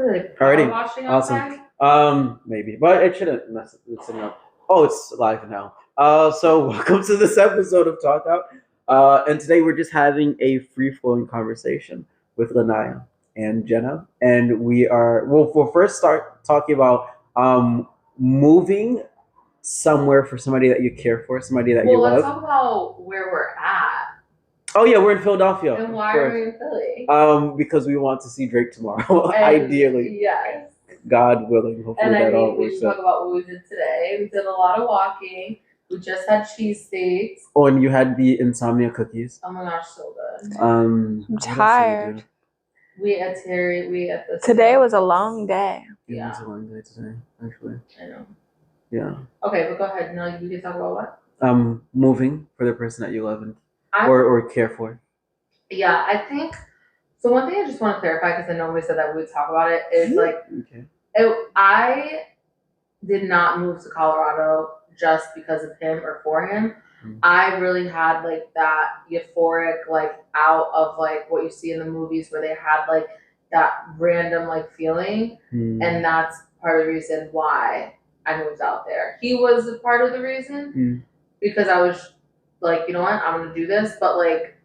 What are they Already? power washing Awesome. outside? Maybe, but it shouldn't mess it up. Oh, it's live now. So welcome to this episode of Talk Out. And today we're just having a free flowing conversation with Lanaya and Jenna, and we'll first start talking about moving somewhere for somebody that you care for, somebody that you Well, let's love. talk about where we're at. Oh yeah, we're in Philadelphia. And of why course. are we in Philly? Because we want to see Drake tomorrow, And- ideally. Yes. God willing, hopefully And I that all mean, we works should talk out. about what we did today. We did a lot of walking. We just had cheesesteaks. Oh, and you had the insomnia cookies. Oh my gosh, so good. I'm tired. We ate Terry. We ate this. Today was a long day. It was a long day today, actually. I know. Yeah. Okay, but go ahead. No, you can talk about what? Moving for the person that you love and I- or care for. Yeah, I think. So one thing I just want to clarify, because I know we said that we would talk about it, is like, Okay. I did not move to Colorado just because of him or for him. I really had like that euphoric, like out of like what you see in the movies where they had like that random like feeling, and that's part of the reason why I moved out there. He was a part of the reason because I was like, you know what, I'm gonna do this, but like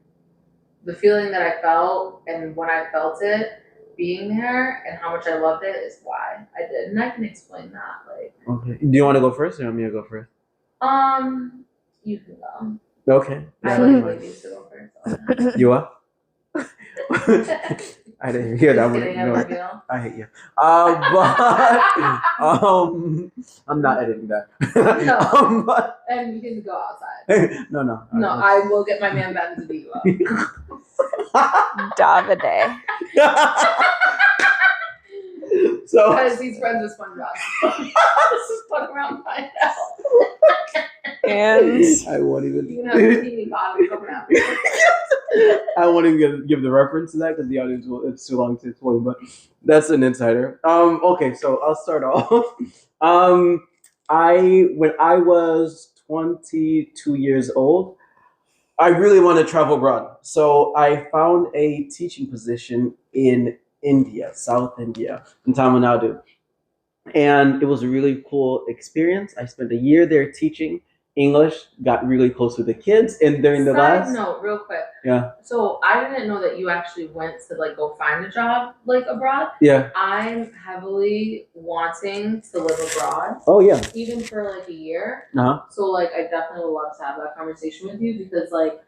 the feeling that I felt and when I felt it being there and how much I loved it is why I did, and I can explain that. Like, Okay. Do you want to go first, or you want me to go first? You can go. Okay. I like ladies to go first. You what? I didn't hear that Just one. kidding, I No, love you. I hate you. But I'm not editing that. No. But, And you can go outside. no. No, I will get my man Ben to beat you up. Davide. So Because he's friends with SpongeBob. Just fuck around and find out. And I won't even. You can have a teeny bottom coming out. I won't even give the reference to that because the audience will. It's too long to explain. But that's an insider. Okay, so I'll start off. When I was 22 years old, I really want to travel abroad. So I found a teaching position in India, South India, in Tamil Nadu. And it was a really cool experience. I spent a year there teaching English, got really close with the kids, and during the last... Side note, real quick. Yeah. So I didn't know that you actually went to like go find a job like abroad. Yeah. I'm heavily wanting to live abroad. Oh, yeah. Even for like a year. Uh-huh. So like I definitely would love to have that conversation with you because like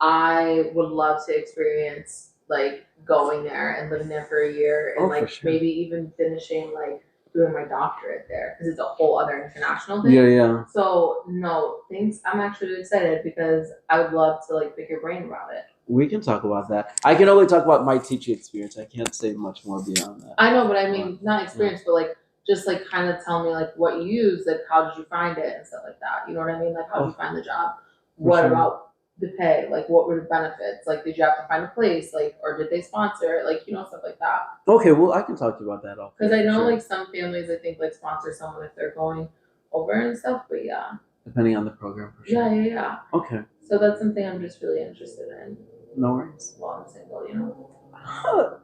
I would love to experience like going there and living there for a year and for like sure. maybe even finishing like doing my doctorate there because it's a whole other international thing. Yeah. So no, I'm actually excited because I would love to like pick your brain about it. We can talk about that. I can only talk about my teaching experience. I can't say much more beyond that. I know, but I mean not experience, but like just like kind of tell me like what you use, like how did you find it and stuff like that. You know what I mean? Like how did you find the job? What sure. about the pay? Like what were the benefits? Like did you have to find a place? Like or did they sponsor it? Like, you know, stuff like that. Okay, well I can talk to you about that all. Because I know Sure. like some families I think like sponsor someone if they're going over and stuff, but yeah. Depending on the program for sure. Yeah. Okay. So that's something I'm just really interested in. No worries. While I'm single, you know.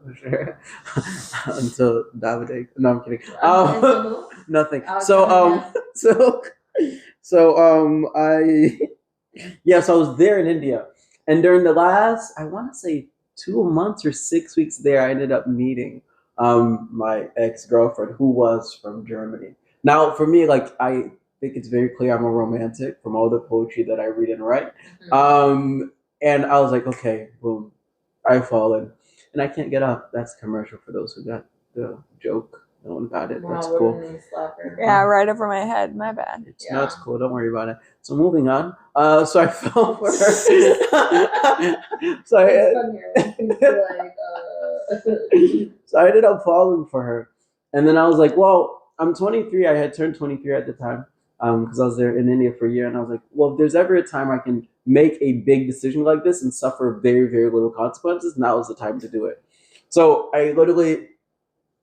For sure. Until Davide. No, I'm kidding. Until who? Nothing. I was So gonna so I was there in India, and during the last, I want to say 2 months or 6 weeks there, I ended up meeting my ex-girlfriend who was from Germany. Now, for me, like I think it's very clear I'm a romantic from all the poetry that I read and write. And I was like, okay, boom, I've fallen, and I can't get up. That's commercial for those who got the joke. No one got it. That's Wow, cool. what a knee slapper. yeah, right over my head. My bad. No, it's cool. Don't worry about it. So moving on. So I fell for her. So It's fun here when people like, so I ended up falling for her, and then I was like, well, I'm 23. I had turned 23 at the time because I was there in India for a year, and I was like, well, if there's ever a time I can make a big decision like this and suffer very, very little consequences, now is the time to do it. So I literally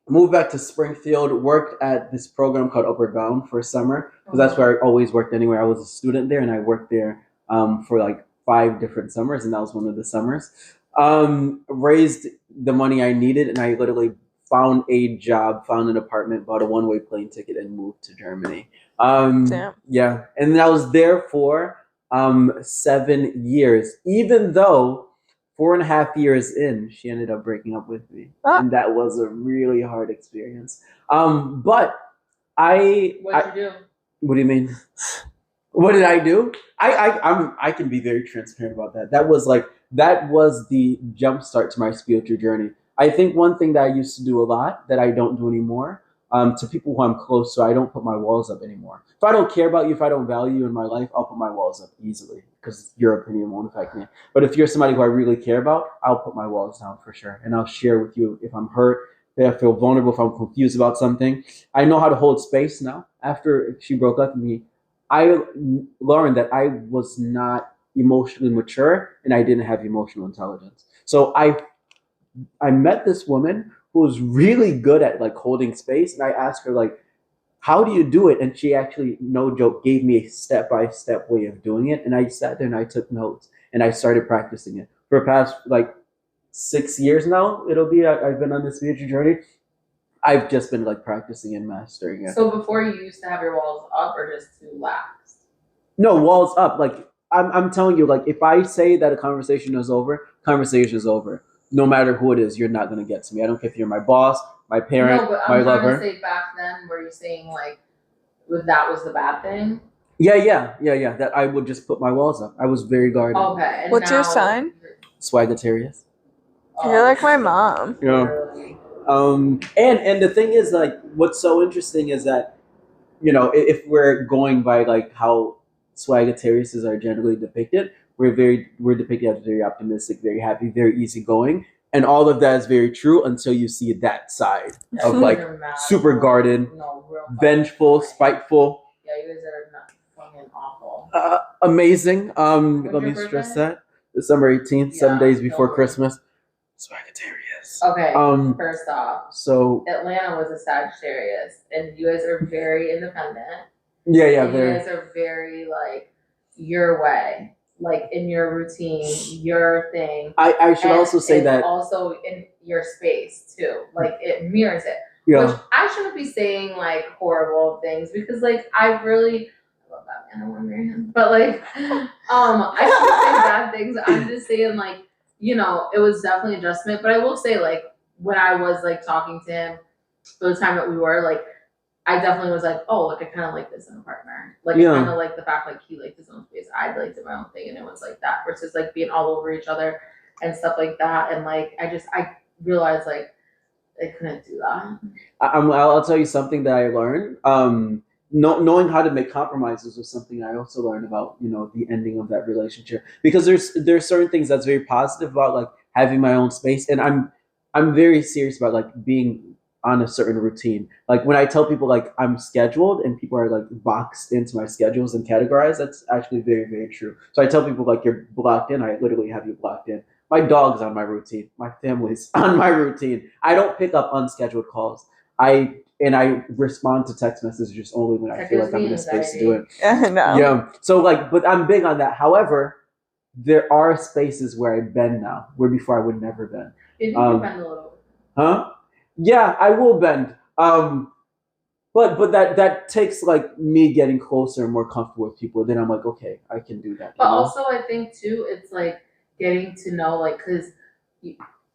moved back to Springfield, worked at this program called Upward Bound for a summer, because that's where I always worked anyway. I was a student there, and I worked there for like 5 different summers, and that was one of the summers. Raised the money I needed, and I literally found a job, found an apartment, bought a one-way plane ticket, and moved to Germany. Damn. Yeah, and I was there for 7 years. Even though 4.5 years in, she ended up breaking up with me, Ah. and that was a really hard experience. But I What'd you do? what do you mean? What did I do? I can be very transparent about that. That was the jump start to my spiritual journey. I think one thing that I used to do a lot that I don't do anymore, to people who I'm close to, I don't put my walls up anymore. If I don't care about you, if I don't value you in my life, I'll put my walls up easily because your opinion won't affect me. But if you're somebody who I really care about, I'll put my walls down for sure, and I'll share with you if I'm hurt, if I feel vulnerable, if I'm confused about something. I know how to hold space now. After she broke up with me, I learned that I was not emotionally mature and I didn't have emotional intelligence. So I met this woman who was really good at like holding space, and I asked her like, "How do you do it?" And she actually, no joke, gave me a step-by-step way of doing it, and I sat there and I took notes and I started practicing it for the past like 6 years now. I've been on this spiritual journey. I've just been like practicing and mastering it. So before you used to have your walls up or just too lax? No, walls up. Like I'm telling you, like if I say that a conversation is over, conversation is over. No matter who it is, you're not gonna get to me. I don't care if you're my boss, my parent, No, but my I'm trying lover. to say back then, were you saying like that was the bad thing? Yeah. That I would just put my walls up. I was very guarded. Okay. And What's your now- sign? Swagitarius. You're like my mom. Yeah. Literally. And the thing is, like, what's so interesting is that, if we're going by like how Swagitariuses are generally depicted, we're depicted as very optimistic, very happy, very easygoing, and all of that is very true until you see that side of like You're mad. super guarded, No, real vengeful, fucking- spiteful, Yeah, you guys are not fucking awful. amazing. When's Let me your stress birthday? that December 18th, 7 days Yeah, before no. Christmas. Swagitarius. Okay. Um, First off, So Atlanta was a Sagittarius, and you guys are very independent. yeah, and you very. guys are very like your way, like in your routine, your thing. I should And also say it's that also in your space too. Like it mirrors it. yeah. Which I shouldn't be saying like horrible things because like I love that man. I want to marry him. But like I shouldn't say bad things. I'm just saying like, it was definitely adjustment. But I will say like when I was like talking to him for the time that we were like I definitely was like, oh, like I kind of like this in a partner. Like Yeah. I kind of like the fact like he liked his own space, I liked my own thing, and it was like that versus like being all over each other and stuff like that. And like I realized like I couldn't do that. I'll tell you something that I learned. Knowing how to make compromises was something I also learned about, the ending of that relationship. Because there's certain things that's very positive about like having my own space, and I'm very serious about like being on a certain routine. Like when I tell people like I'm scheduled and people are like boxed into my schedules and categorized, that's actually very, very true. So I tell people like you're blocked in, I literally have you blocked in. My dog's on my routine. My family's on my routine. I don't pick up unscheduled calls. I respond to text messages only when I That feel gives like I'm me in a space to do it. No. Yeah. So like, but I'm big on that. However, there are spaces where I bend now, where before I would never bend. If you can bend a little. Huh? Yeah, I will bend. But that takes like me getting closer and more comfortable with people. Then I'm like, okay, I can do that. But also I think too, it's like getting to know like because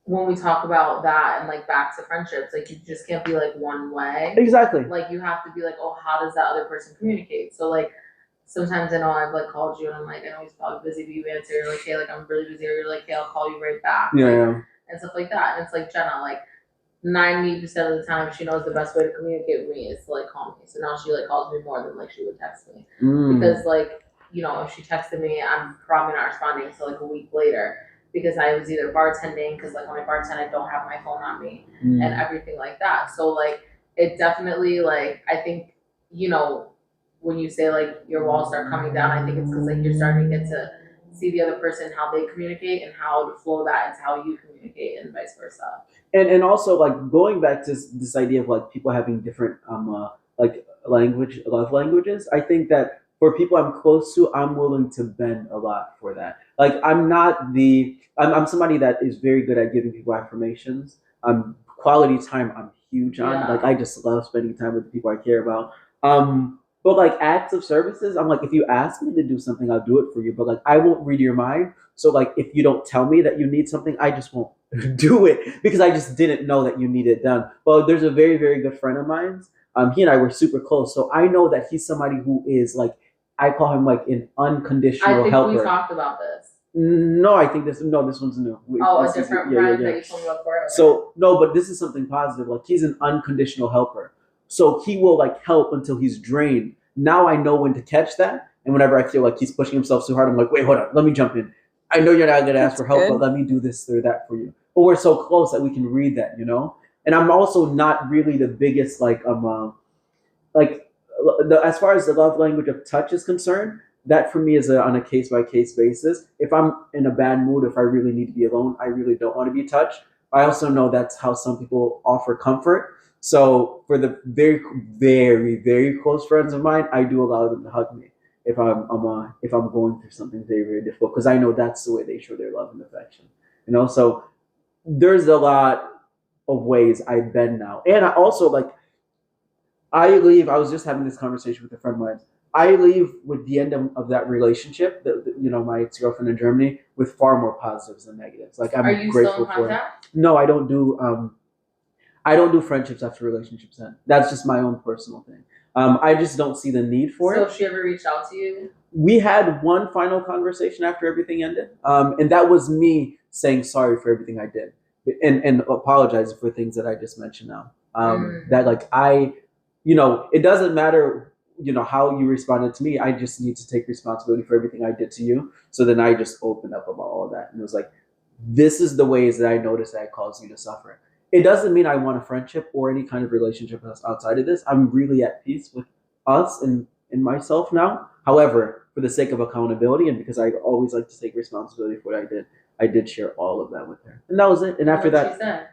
when we talk about that and like back to friendships, like you just can't be like one way. Exactly. Like you have to be like, oh, how does that other person communicate? So like sometimes I know I've like called you and I'm like, I know he's probably busy, but you answer. You're like, hey, like I'm really busy. Or you're like, hey, I'll call you right back. Yeah, like, yeah. And stuff like that. And it's like Jenna, like 90% of the time she knows the best way to communicate with me is to like call me. So now she like calls me more than like she would text me. Because like, if she texted me, I'm probably not responding until like a week later. Because I was either bartending, because like when I bartend, I don't have my phone on me and everything like that. So like it definitely like I think when you say like your walls start coming down, I think it's because like you're starting to get to see the other person how they communicate and how to flow that into how you communicate and vice versa. And also like going back to this idea of like people having different like love languages. I think that for people I'm close to, I'm willing to bend a lot for that. Like I'm somebody that is very good at giving people affirmations. I'm quality time I'm huge on. Yeah. Like I just love spending time with the people I care about. But like acts of services, I'm like, if you ask me to do something, I'll do it for you. But like I won't read your mind. So like if you don't tell me that you need something, I just won't do it because I just didn't know that you need it done. Well, there's a very, very good friend of mine. He and I were super close. So I know that he's somebody who is like, I call him like an unconditional I think helper. we talked about this. No, I think this one's new. Oh, This a is- different yeah, friend yeah, yeah. that you told me about before. So no, but this is something positive. Like he's an unconditional helper. So he will like help until he's drained. Now I know when to catch that. And whenever I feel like he's pushing himself too hard, I'm like, wait, hold on, let me jump in. I know you're not gonna ask for help, That's but let me do this or that for you. But we're so close that we can read that, you know? And I'm also not really the biggest like as far as the love language of touch is concerned, that for me is on a case by case basis. If I'm in a bad mood, if I really need to be alone, I really don't want to be touched. I also know that's how some people offer comfort. So for the very, very, very close friends of mine, I do allow them to hug me if I'm going through something very, very difficult because I know that's the way they show their love and affection. You know, so there's a lot of ways I bend now, and I also like I leave. I was just having this conversation with a friend of mine. I leave with the end of that relationship, my ex girlfriend in Germany, with far more positives than negatives. Like I'm Are you grateful still in for it. contact? No, I don't do. I don't do friendships after relationships end. That's just my own personal thing. I just don't see the need for So it. if she ever reached out to you? We had one final conversation after everything ended, and that was me saying sorry for everything I did and apologizing for things that I just mentioned now. That like it doesn't matter how you responded to me. I just need to take responsibility for everything I did to you. So then I just opened up about all of that, and it was like, this is the ways that I noticed that I caused you to suffer. It doesn't mean I want a friendship or any kind of relationship outside of this. I'm really at peace with us and myself now. However, for the sake of accountability and because I always like to take responsibility for what I did share all of that with her. And that was it. And after that, she said?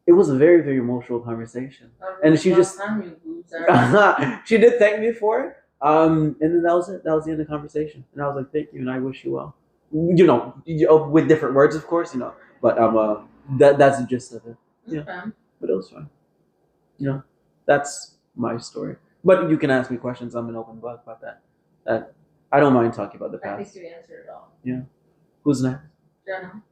It was a very, very emotional conversation. And she just time you loser. she did thank me for it. And then that was it. That was the end of the conversation. And I was like, thank you, and I wish you well. With different words, of course, But that's the gist of it. Yeah. Okay. But it was fun. That's my story. But you can ask me questions. I'm an open book about that. That I don't mind talking about the I past. think you answered it all. Yeah. Who's next? Jenna.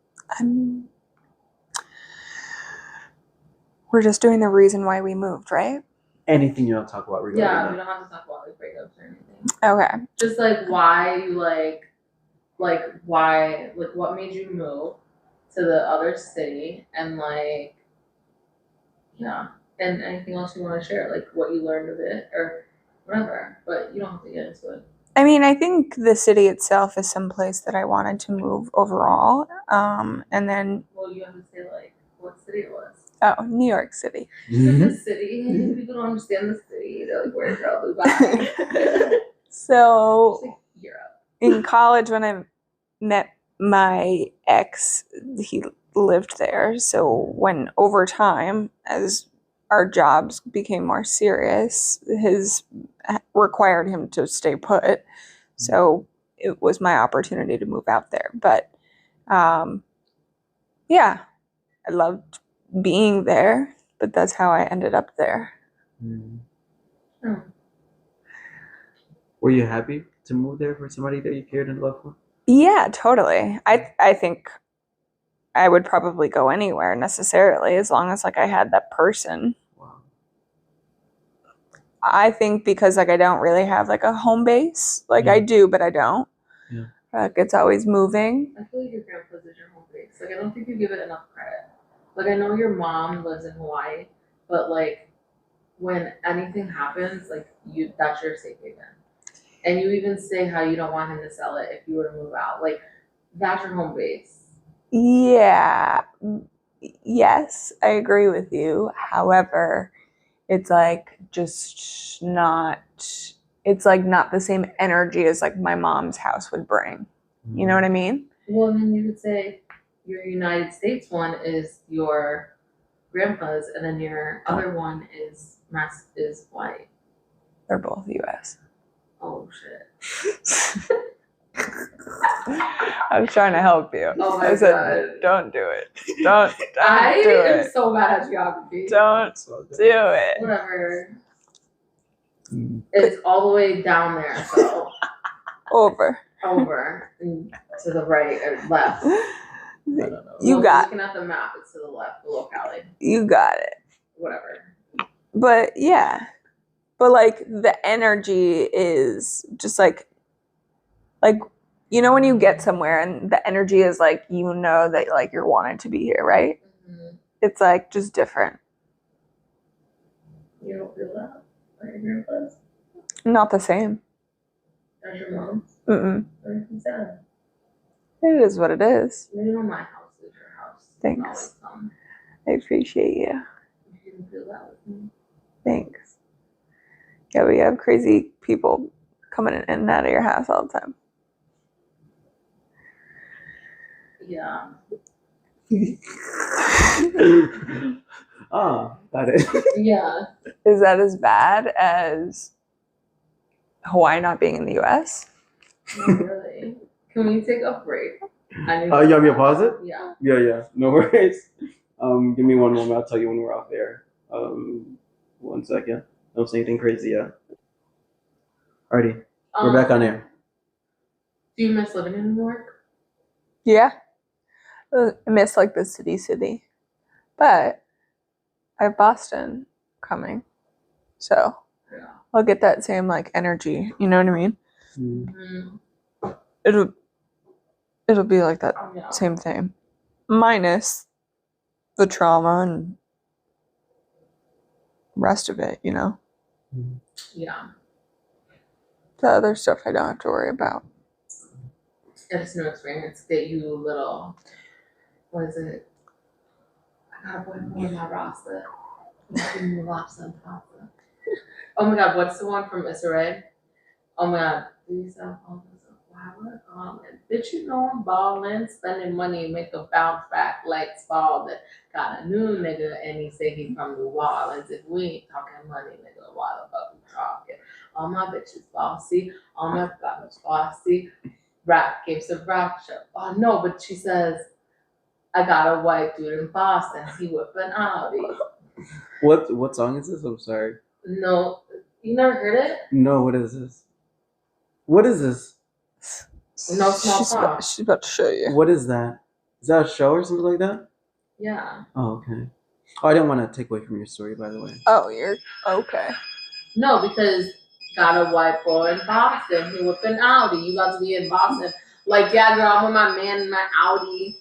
We're just doing the reason why we moved, right? Anything you want to talk about regarding Yeah, we that? don't have to talk about like breakups or anything. Okay. Just like why you why what made you move to the other city and and anything else you want to share, like what you learned of it or whatever. But you don't have to get into it. I mean, I think the city itself is someplace that I wanted to move overall. And then, Well, you have to say like what city it was. New York City. The city. People don't understand the city. They're like, where's girl Dubai? So Just like Europe. in college, when I met my ex, he lived there. So when over time, as our jobs became more serious, his required him to stay put. So it was my opportunity to move out there. But yeah, I loved being there, but that's how I ended up there. Oh. Were you happy to move there for somebody that you cared and loved for? Yeah, totally. I think I would probably go anywhere necessarily as long as I had that person. Wow. I think because I don't really have a home base. I do, but I don't. Yeah. It's always moving. I feel like your grandpa's is your home base. I don't think you give it enough credit. I know your mom lives in Hawaii, but when anything happens, that's your safe haven. And you even say how you don't want him to sell it if you were to move out. That's your home base. Yeah. Yes, I agree with you. However, it's just not, it's not the same energy as my mom's house would bring. You know what I mean? Well, then you could say your United States one is your grandpa's, and then your other one is white. They're both U.S. Oh shit. I was trying to help you. Oh my I said, God. don't do it. Don't I do am it. so bad at geography. Don't do it. Whatever. Mm. It's all the way down there, so Over. over and to the right or left. I don't know. You got Looking at the map, it's to the left, the locality. You got it. Whatever. But yeah. But like the energy is just like you know when you get somewhere and the energy is like you know that like you're wanted to be here, right? Mm-hmm. It's like just different. You don't feel that? Like your grandpa's? Not the same. That's your mom's? Mm-mm. Everything's sad. It is what it is. You know my house is your house. Thanks. Always come. I appreciate you. You didn't feel that with me. Thanks. Yeah, we have crazy people coming in and out of your house all the time. Yeah. Got it. Yeah. Is that as bad as Hawaii not being in the US? Not really. Can we take a break? You want me to pause it? Yeah. Yeah. No worries. Give me one moment. I'll tell you when we're off air. 1 second. Don't say anything crazy yet. Alrighty. We're back on air. Do you miss living in New York? Yeah. I miss like the city. But I have Boston coming. So Yeah. I'll get that same like energy. You know what I mean? Mm-hmm. It'll be like that Yeah. same thing. Minus the trauma and rest of it, you know? Yeah. The other stuff I don't have to worry about. It's a new experience. Get you a little, what is it? I gotta put more on my roster. Lobster and pasta. Oh my God, what's the one from Issa Rae? Oh my God. Bitch, you know I'm ballin', spending money, make a bounce back like Spalding. Got a new nigga and he say he from New Orleans. If we ain't talking money, nigga, why the fuck we talking? All my bitches bossy, all my brothers bossy. Rap gives a rock show. Oh no, but she says, I got a white dude in Boston. He whip an Audi. What song is this? I'm sorry. No, you never heard it? No, what is this? What is this? No small talk. She's about to show you. What is that? Is that a show or something like that? Yeah. Oh, okay. Oh, I didn't want to take away from your story, by the way. Oh, you're okay. No, because got a white boy in Boston. He whip an Audi. You got to be in Boston. Like, yeah, girl, I'm with my man in my Audi.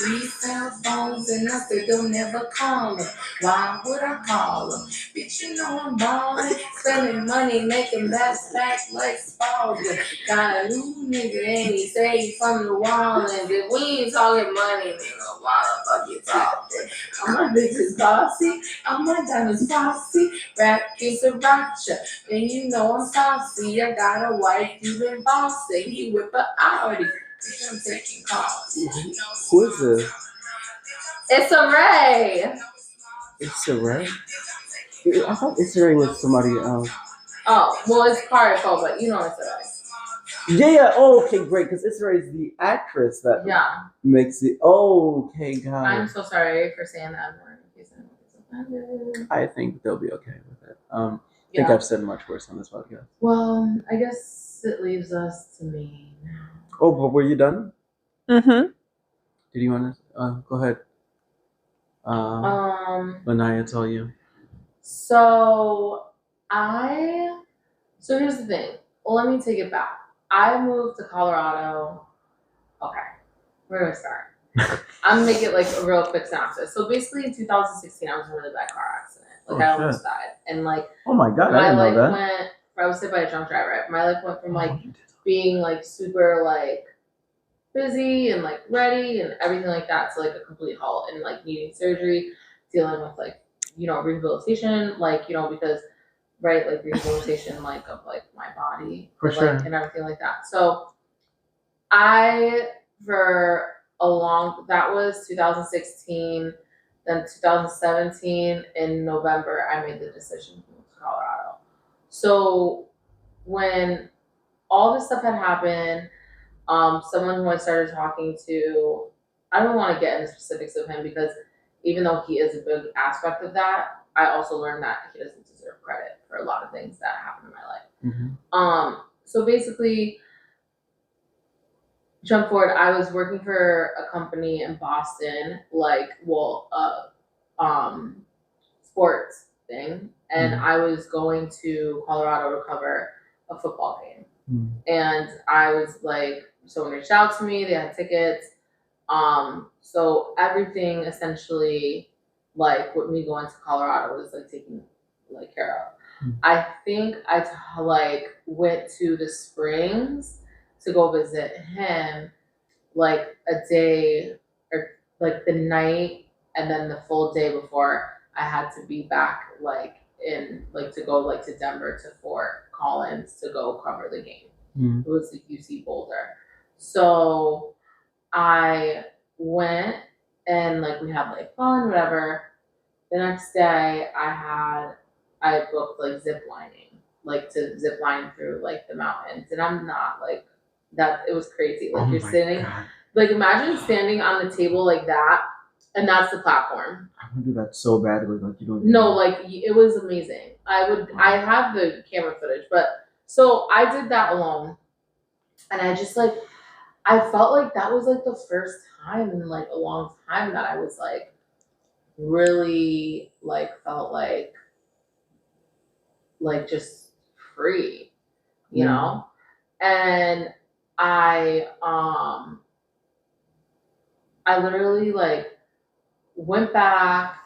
We sell phones and I said they'll never call him. Why would I call him? Bitch, you know I'm ballin', spending money, making best back like Spalding. Got a new nigga and he say he from New Orleans. If we ain't talking money, nigga, why the fuck you talking? All my bitches bossy, all my diamonds bossy. Rap gives a rocha, and you know I'm saucy. I got a white dude in Boston, he whip a Audi. I'm taking calls. Who is this? Issa Rae. Issa Rae? I thought Issa Rae was somebody else. Oh, well, it's Cardi Cole, but you know Issa Rae. Yeah. Oh, okay, great. Because Issa Rae is the actress that makes the. Oh, okay, got I'm it. so sorry for saying that. I think they'll be okay with it. I think I've said much worse on this podcast. Well, I guess it leaves us to me now. Oh, but were you done? Mm-hmm. Did you want to? Go ahead. Lanaya, tell you. So here's the thing. Let me take it back. I moved to Colorado. Okay, where do I start? I'm gonna make it like a real quick synopsis. So basically, in 2016, I was in a really bad car accident. Like I almost died, and like oh my God, my I didn't know that. went. I was hit by a drunk driver. My life went from like being like super like busy and like ready and everything like that to like a complete halt and like needing surgery, dealing with like rehabilitation, like because like rehabilitation like of like my body for like, sure and everything like that. So I that was 2016. Then 2017 in November I made the decision to move to Colorado. So when all this stuff had happened. Someone who I started talking to, I don't want to get into specifics of him because even though he is a big aspect of that, I also learned that he doesn't deserve credit for a lot of things that happened in my life. So basically, jump forward, I was working for a company in Boston, sports thing, and I was going to Colorado to cover a football game. And I was like, someone reached out to me, they had tickets. So everything essentially, like with me going to Colorado, was like taken like care of. I think I went to the Springs to go visit him like a day or like the night and then the full day before I had to be back to go to Denver to Fort Collins to go cover the game. It was the UC Boulder. So I went and we had fun, whatever. The next day I booked zip lining, to zip line through the mountains, and I'm not that. It was crazy. You're sitting, imagine standing on the table like that, and that's the platform. I would do that so badly, you don't. No, it was amazing. I have the camera footage, but so I did that alone, and I just I felt like that was the first time in a long time that I was really felt just free, you know? And I literally went back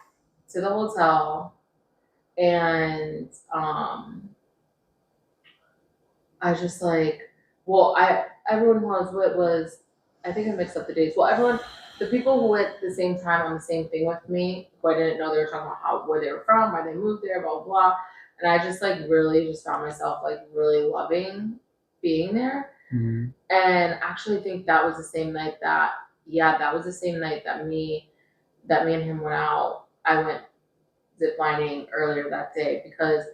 to the hotel and I just everyone who I was with was, I think I mixed up the dates. Well, the people who went the same time on the same thing with me, who I didn't know, they were talking about where they were from, why they moved there, blah, blah, blah. And I just really just found myself really loving being there. And actually think that was the same night that me and him went out. I went ziplining earlier that day because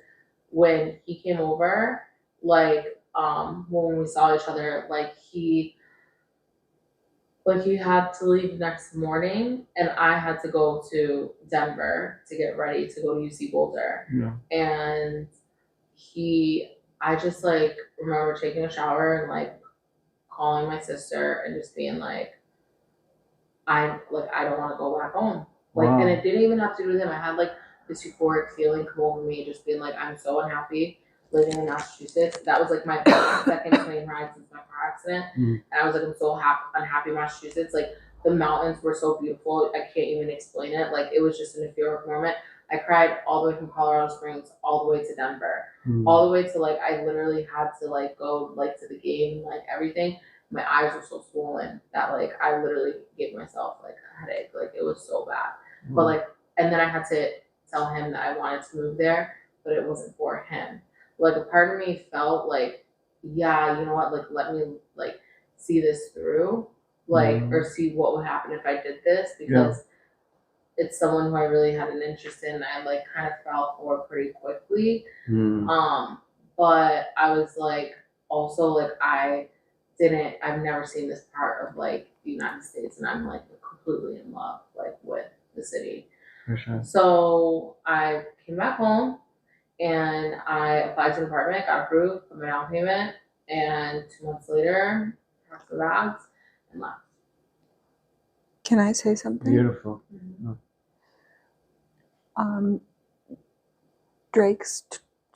when he came over, when we saw each other, he had to leave next morning and I had to go to Denver to get ready to go to UC Boulder. And I just remember taking a shower and calling my sister and just being I don't want to go back home. And it didn't even have to do with him. I had this euphoric feeling come over me, just being I'm so unhappy living in Massachusetts. That was my second plane ride since my car accident. And I was I'm so unhappy in Massachusetts. The mountains were so beautiful, I can't even explain it. It was just an euphoric moment. I cried all the way from Colorado Springs all the way to Denver. All the way to I literally had to go to the game, everything. My eyes were so swollen that I literally gave myself a headache. It was so bad. But and then I had to tell him that I wanted to move there, but it wasn't for him. A part of me felt yeah, you know what, let me see this through, or see what would happen if I did this, because it's someone who I really had an interest in. I kind of fell for pretty quickly. But I was also I've never seen this part of the United States, and I'm completely in love with the city. For sure. So I came back home and I applied to an apartment, got approved, put my down payment, and 2 months later, packed the bags and left. Can I say something? Beautiful. Drake's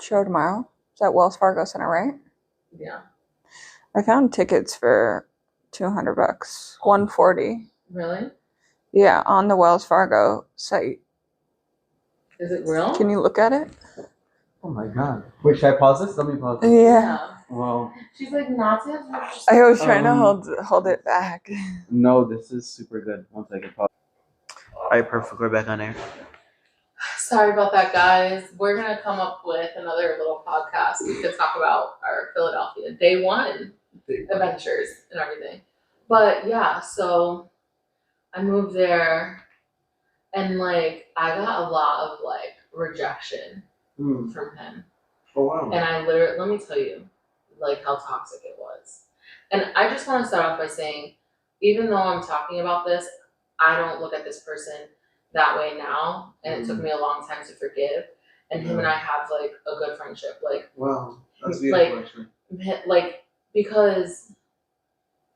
show tomorrow is at Wells Fargo Center, right? Yeah. I found tickets for $200, $140. Really? Yeah, on the Wells Fargo site. Is it real? Can you look at it? Oh my god. Wait, should I pause this? Let me pause this. Yeah. Well, she's not to. I was trying to hold it back. No, this is super good. 1 second, pause. Alright, perfect. We're back on air. Sorry about that, guys. We're gonna come up with another little podcast. We could talk about our Philadelphia day one adventures and everything. But yeah, so I moved there, and I got a lot of rejection from him. Oh wow. And I literally, let me tell you, like how toxic it was. And I just want to start off by saying, even though I'm talking about this, I don't look at this person that way now, and it took me a long time to forgive. And him and I have like a good friendship, like Wow, that's beautiful. like Actually. like because,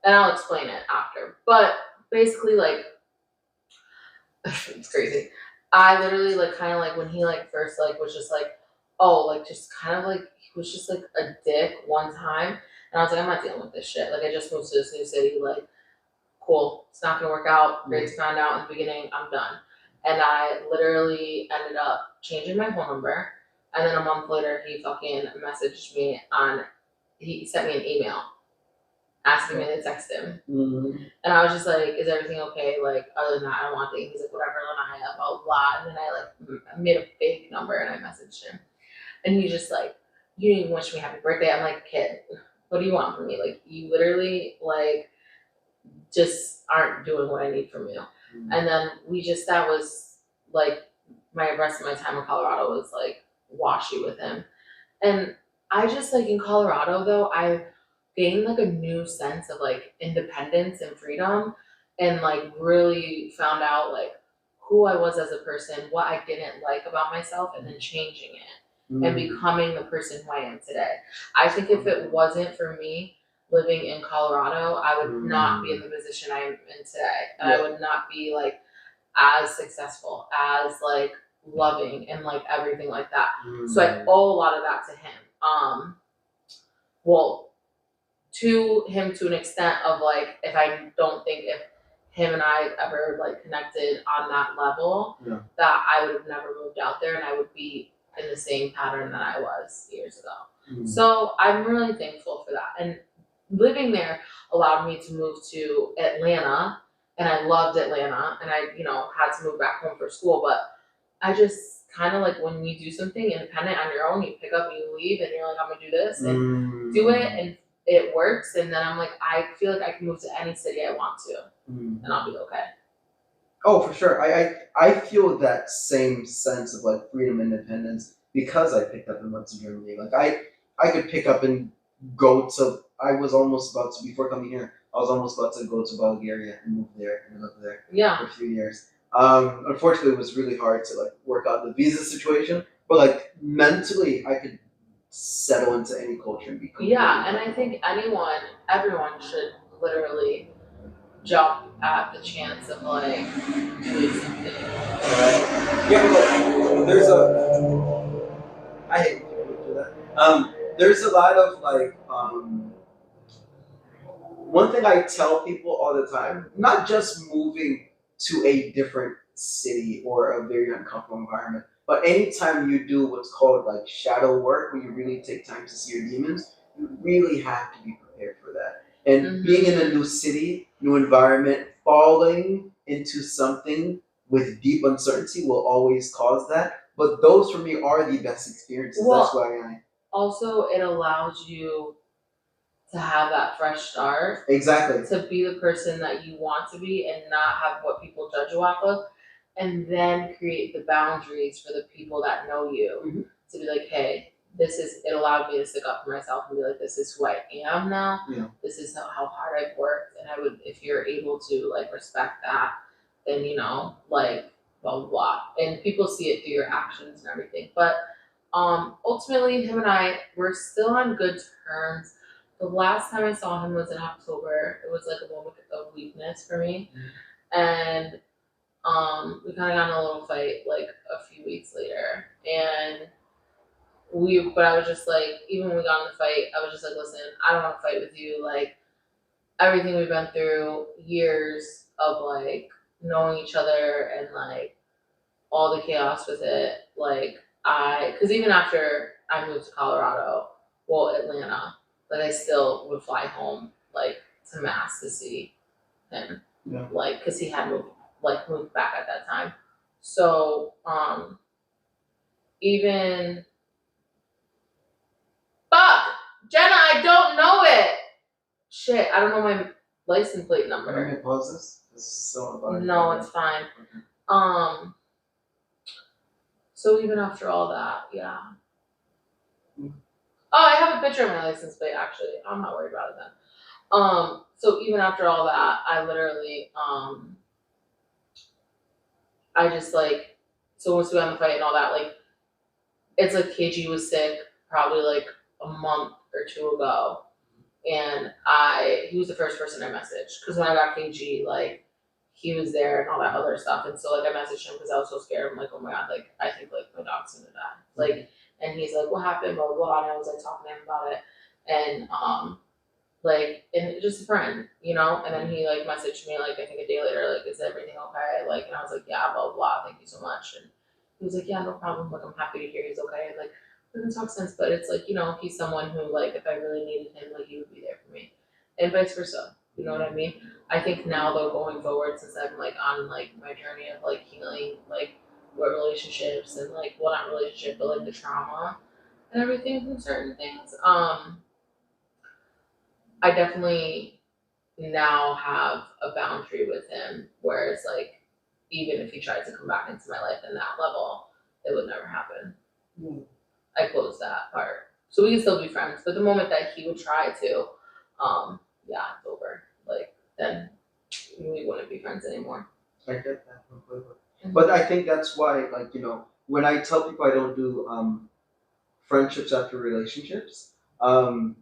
and I'll explain it after. But basically, like it's crazy. I literally like kind of like when he like first like was just like, oh, like just kind of like he was just like a dick one time, and I was like, I'm not dealing with this shit. Like I just moved to this new city, like cool, it's not gonna work out. Great to find out in the beginning, I'm done. And I literally ended up changing my phone number, and then a month later he fucking messaged me he sent me an email asking me to text him. And I was just like, is everything okay? Like, other than that, I don't want things. He's like, whatever, Lanaya, blah, blah, blah. And then I like made a fake number and I messaged him. And he's just like, you didn't even wish me happy birthday. I'm like, kid, what do you want from me? Like, you literally like just aren't doing what I need from you. And then that was like my rest of my time in Colorado was like washy with him. And I just like in Colorado though, I gained like a new sense of like independence and freedom, and like really found out like who I was as a person, what I didn't like about myself, and then changing it and becoming the person who I am today. I think if it wasn't for me living in Colorado, I would not be in the position I am in today. And I would not be like as successful, as like loving and like everything like that. So I owe a lot of that to him. Well, to him to an extent of like if I don't think if him and I ever like connected on that level, that I would have never moved out there and I would be in the same pattern that I was years ago. So I'm really thankful for that. And living there allowed me to move to Atlanta, and I loved Atlanta, and I, had to move back home for school, but I just kind of like when you do something independent on your own, you pick up and you leave and you're like, I'm gonna do this and do it, and it works, and then I'm like, I feel like I can move to any city I want to, and I'll be okay. Oh, for sure. I feel that same sense of like freedom and independence because I picked up and went to Germany. Like I could pick up and go to. I was almost about to, before coming here, I was almost about to go to Bulgaria and move there and live there for a few years. Unfortunately, it was really hard to like work out the visa situation, but like mentally, I could settle into any culture and be completely and I think everyone should literally jump at the chance of like doing something. Right. Yeah, but there's I hate when people do that. There's a lot of like one thing I tell people all the time, not just moving to a different city or a very uncomfortable environment, but anytime you do what's called like shadow work, where you really take time to see your demons, you really have to be prepared for that. And being in a new city, new environment, falling into something with deep uncertainty will always cause that. But those for me are the best experiences. Well, that's why also it allows you to have that fresh start. Exactly. To be the person that you want to be and not have what people judge you off of. And then create the boundaries for the people that know you to be like, hey, it allowed me to stick up for myself and be like, this is who I am now. Yeah. This is how hard I've worked. And I would, if you're able to like respect that, then, like, blah, blah, blah. And people see it through your actions and everything. But ultimately, him and I, we're still on good terms. The last time I saw him was in October. It was like a moment of weakness for me. And we kind of got in a little fight like a few weeks later. And but I was just like, even when we got in the fight, I was just like, listen, I don't want to fight with you. Like, everything we've been through, years of like knowing each other and like all the chaos with it. Like, because even after I moved to Colorado, Atlanta, like I still would fly home like to Mass to see him, like because he had moved back at that time. So even fuck Jenna, I don't know it. Shit, I don't know my license plate number. Can I pause this? It's so about No, it's fine. Okay. So even after all that, yeah. Oh, I have a picture of my license plate actually. I'm not worried about it then. So even after all that, I literally, I just like, so once we had the fight and all that, like, it's like KG was sick probably like a month or two ago, and he was the first person I messaged because when I got KG, like, he was there and all that other stuff, and so like I messaged him because I was so scared. I'm like, oh my god, like I think like my dog's gonna die, like, and he's like, what happened, blah blah blah, and I was like talking to him about it, and like, and just a friend, you know, and then he like messaged me like I think a day later, like, is everything okay, like, and I was like, yeah, blah blah blah, thank you so much, and he was like, yeah, no problem, like I'm happy to hear he's okay, and like we haven't talked since, but it's like, you know, he's someone who like if I really needed him, like he would be there for me, and vice versa, you know what I mean? I think now though going forward, since I'm like on like my journey of like healing like what relationships and like, well, not relationship but like the trauma and everything from certain things, I definitely now have a boundary with him where it's like, even if he tries to come back into my life in that level, it would never happen. I closed that part. So we can still be friends, but the moment that he would try to, yeah, it's over. Like, then we wouldn't be friends anymore. I get that completely. But I think that's why, like, you know, when I tell people I don't do friendships after relationships,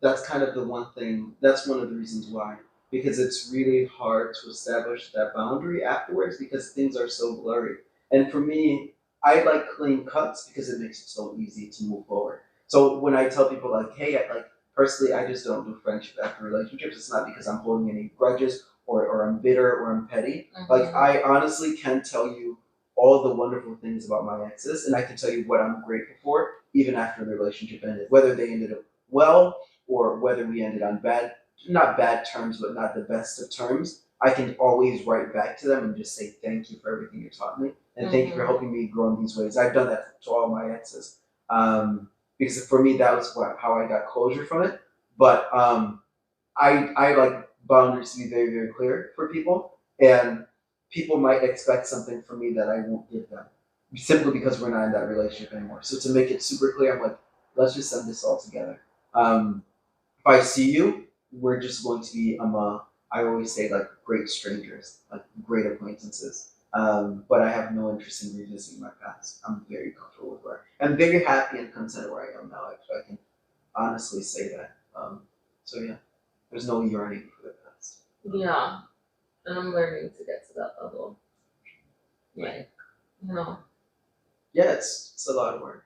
that's kind of the one thing, that's one of the reasons why. Because it's really hard to establish that boundary afterwards because things are so blurry. And for me, I like clean cuts because it makes it so easy to move forward. So when I tell people like, hey, like personally, I just don't do friendship after relationships. It's not because I'm holding any grudges or I'm bitter or I'm petty. Like I honestly can tell you all the wonderful things about my exes, and I can tell you what I'm grateful for, even after the relationship ended, whether they ended up well or whether we ended on not bad terms, but not the best of terms. I can always write back to them and just say thank you for everything you taught me, and thank you for helping me grow in these ways. I've done that to all my exes, because for me that was how I got closure from it. But I like boundaries to be very very clear for people, and people might expect something from me that I won't give them, simply because we're not in that relationship anymore. So to make it super clear, I'm like, let's just send this all together. If I see you, we're just going to be I always say like great strangers, like great acquaintances. But I have no interest in revisiting my past. I'm very comfortable with where I'm very happy and content where I am now. Actually, I can honestly say that. So yeah, there's no yearning for the past. Yeah, and I'm learning to get to that level. Like, you know. Yeah, it's a lot of work.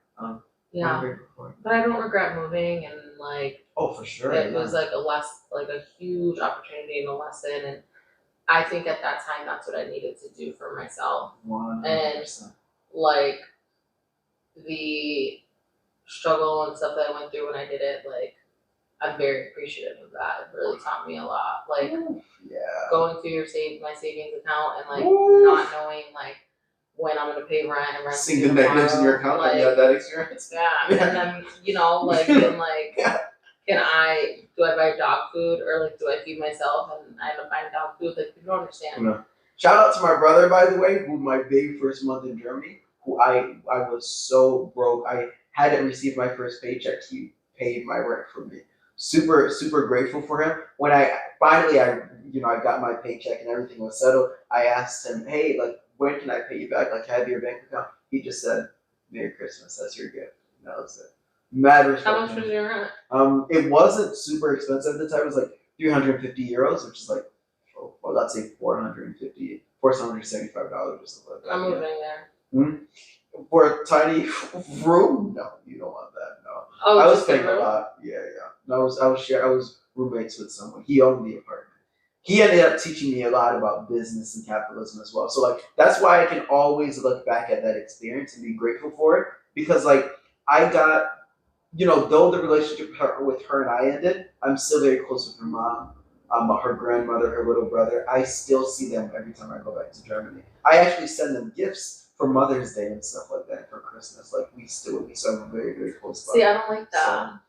Yeah, but I don't regret moving, and like, oh, for sure. it was like a huge opportunity and a lesson, and I think at that time that's what I needed to do for myself. 100%. And like the struggle and stuff that I went through when I did it, like I'm very appreciative of that. It really taught me a lot. Like going through my savings account and like not knowing like when I'm gonna pay rent and rent. Seeing the negatives in your account, like, you had that experience. Yeah, and then you know, like, and like, do I buy dog food or like do I feed myself and I end up buying dog food? Like, you don't understand. No. Shout out to my brother, by the way, who my very first month in Germany, who I was so broke. I hadn't received my first paycheck. He paid my rent for me. Super, super grateful for him. When I got my paycheck and everything was settled, I asked him, hey, like, when can I pay you back? Like, have your bank account? He just said, Merry Christmas, that's your gift. And that was it. Mad respect. How much was your rent? It wasn't super expensive at the time. It was like 350 euros, which is like, well, let's say $475 or something like that. I'm moving there. For a tiny room? No, you don't want that. No. Oh, I was paying a lot. Yeah. No, I was roommates with someone. He owned the apartment. He ended up teaching me a lot about business and capitalism as well. So like that's why I can always look back at that experience and be grateful for it, because like I got, though the relationship with her and I ended, I'm still very close with her mom, her grandmother, her little brother. I still see them every time I go back to Germany. I actually send them gifts for Mother's Day and stuff like that, for Christmas. Like we so I'm very very close. See, I don't like that.